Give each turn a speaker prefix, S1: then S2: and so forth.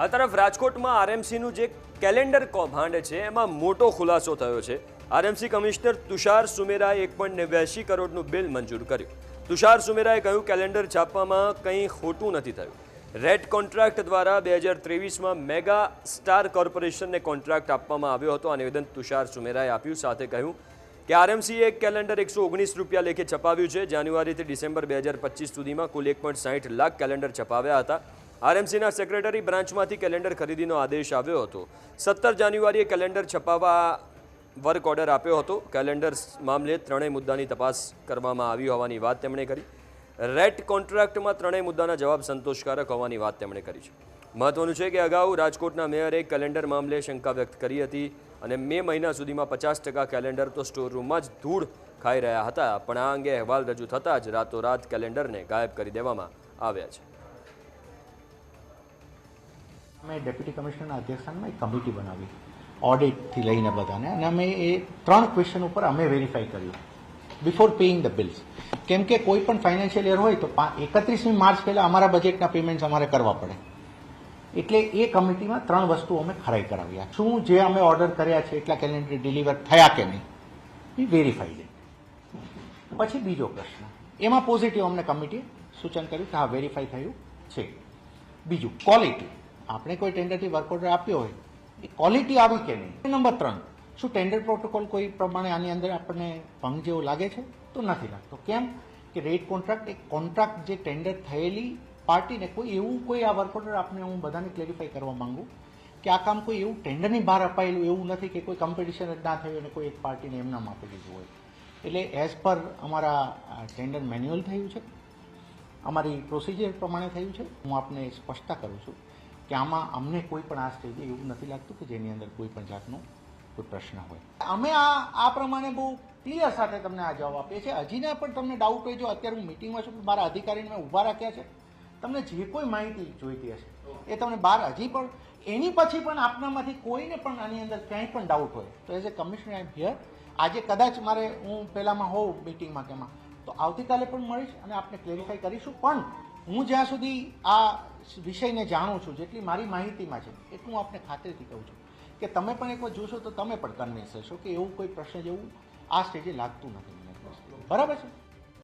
S1: આ તરફ રાજકોટમાં આરએમસીનું જે કેલેન્ડર કૌભાંડ છે એમાં મોટો ખુલાસો થયો છે। આરએમસી કમિશનર તુષાર સુમેરાએ 1.89 કરોડનું બિલ મંજૂર કર્યું। તુષાર સુમેરાએ કહ્યું કેલેન્ડર છાપવામાં કંઈ ખોટું નથી થયું। રેટ કોન્ટ્રાક્ટ દ્વારા 2023માં મેગા સ્ટાર કોર્પોરેશનને કોન્ટ્રાક્ટ આપવામાં આવ્યો હતો। આ નિવેદન તુષાર સુમેરાએ આપ્યું। સાથે કહ્યું કે આરએમસીએ એક કેલેન્ડર 119 રૂપિયા લેખે છપાવ્યું છે। જાન્યુઆરીથી ડિસેમ્બર 2025 સુધીમાં કુલ 1.60 લાખ કેલેન્ડર છપાવ્યા હતા। આરએમસીના સેક્રેટરી બ્રાન્ચમાંથી કેલેન્ડર ખરીદીનો આદેશ આવ્યો હતો। 17 જાન્યુઆરીએ કેલેન્ડર છપાવવા વર્ક ઓર્ડર આપ્યો હતો। કેલેન્ડર મામલે ત્રણેય મુદ્દાની તપાસ કરવામાં આવી હોવાની વાત તેમણે કરી। રેટ કોન્ટ્રાક્ટમાં ત્રણેય મુદ્દાના જવાબ સંતોષકારક હોવાની વાત તેમણે કરી છે। મહત્વનું છે કે અગાઉ રાજકોટના મેયરે કેલેન્ડર મામલે શંકા વ્યક્ત કરી હતી અને મે મહિના સુધીમાં 50% કેલેન્ડર તો સ્ટોરરૂમમાં જ ધૂળ ખાઈ રહ્યા હતા, પણ આ અંગે અહેવાલ રજૂ થતાં જ રાતોરાત કેલેન્ડરને ગાયબ કરી દેવામાં આવ્યા છે।
S2: અમે ડેપ્યુટી કમિશનરના અધ્યક્ષસ્થાનમાં એક કમિટી બનાવી ઓડિટથી લઈને બધાને, અને અમે એ 3 ક્વેશ્ચન ઉપર અમે વેરીફાઈ કર્યું બિફોર પેઇંગ ધ બિલ્સ। કેમ કે કોઈ પણ ફાઇનાન્શિયલ યર હોય તો 31મી માર્ચ પહેલાં અમારા બજેટના પેમેન્ટ્સ અમારે કરવા પડે, એટલે એ કમિટીમાં 3 વસ્તુ અમે ખરાઈ કરાવ્યા। શું જે અમે ઓર્ડર કર્યા છે એટલા કેલેન્ડર ડિલિવર થયા કે નહીં એ વેરીફાઈ છે। પછી બીજો પ્રશ્ન, એમાં પોઝિટિવ અમને કમિટીએ સૂચન કર્યું કે હા વેરીફાઈ થયું છે। બીજું ક્વોલિટી, આપણે કોઈ ટેન્ડરથી વર્ક ઓર્ડર આપ્યો હોય એ ક્વોલિટી આવી કે નહીં। નંબર 3, શું ટેન્ડર પ્રોટોકોલ કોઈ પ્રમાણે આની અંદર આપણને ભંગ જેવો લાગે છે? તો નથી લાગતો। કેમ કે રેટ કોન્ટ્રાક્ટ એક કોન્ટ્રાક્ટ જે ટેન્ડર થયેલી પાર્ટીને કોઈ એવું કોઈ આ વર્ક ઓર્ડર આપણે હું બધાને ક્લેરિફાઈ કરવા માંગુ કે આ કામ કોઈ એવું ટેન્ડરની બહાર અપાયેલું એવું નથી કે કોઈ કોમ્પિટિશન જ ના થયું અને કોઈ એક પાર્ટીને એમનામ આપી દીધું હોય। એટલે એઝ પર અમારા ટેન્ડર મેન્યુઅલ થયું છે, અમારી પ્રોસિજર પ્રમાણે થયું છે। હું આપને સ્પષ્ટતા કરું છું કે આમાં અમને કોઈ પણ આ સ્ટેજે એવું નથી લાગતું કે જેની અંદર કોઈ પણ જાતનો કોઈ પ્રશ્ન હોય। અમે આ પ્રમાણે બહુ ક્લિયર સાથે તમને આ જવાબ આપીએ છીએ। હજીના પણ તમને ડાઉટ હોય, જો અત્યારે હું મિટિંગમાં છું, મારા અધિકારીને મેં ઊભા રાખ્યા છે, તમને જે કોઈ માહિતી જોઈતી હશે એ તમને બહાર હજી પણ એની પછી પણ આપનામાંથી કોઈને પણ આની અંદર ક્યાંય પણ ડાઉટ હોય તો as a commissioner I am here. આજે કદાચ મારે હું પહેલામાં હોઉં મિટિંગમાં કેમાં તો આવતીકાલે પણ મળીશ અને આપણે ક્લેરિફાઈ કરીશું। પણ હું જ્યાં સુધી આ વિષયને જાણું છું, જેટલી મારી માહિતીમાં છે એટલું હું આપને ખાતરીથી કહું છું કે તમે પણ એકવાર જોશો તો તમે પણ કન્વિન્સ થશો કે એવું કોઈ પ્રશ્ન જેવું આ સ્ટેજે લાગતું નથી મને। બરાબર છે?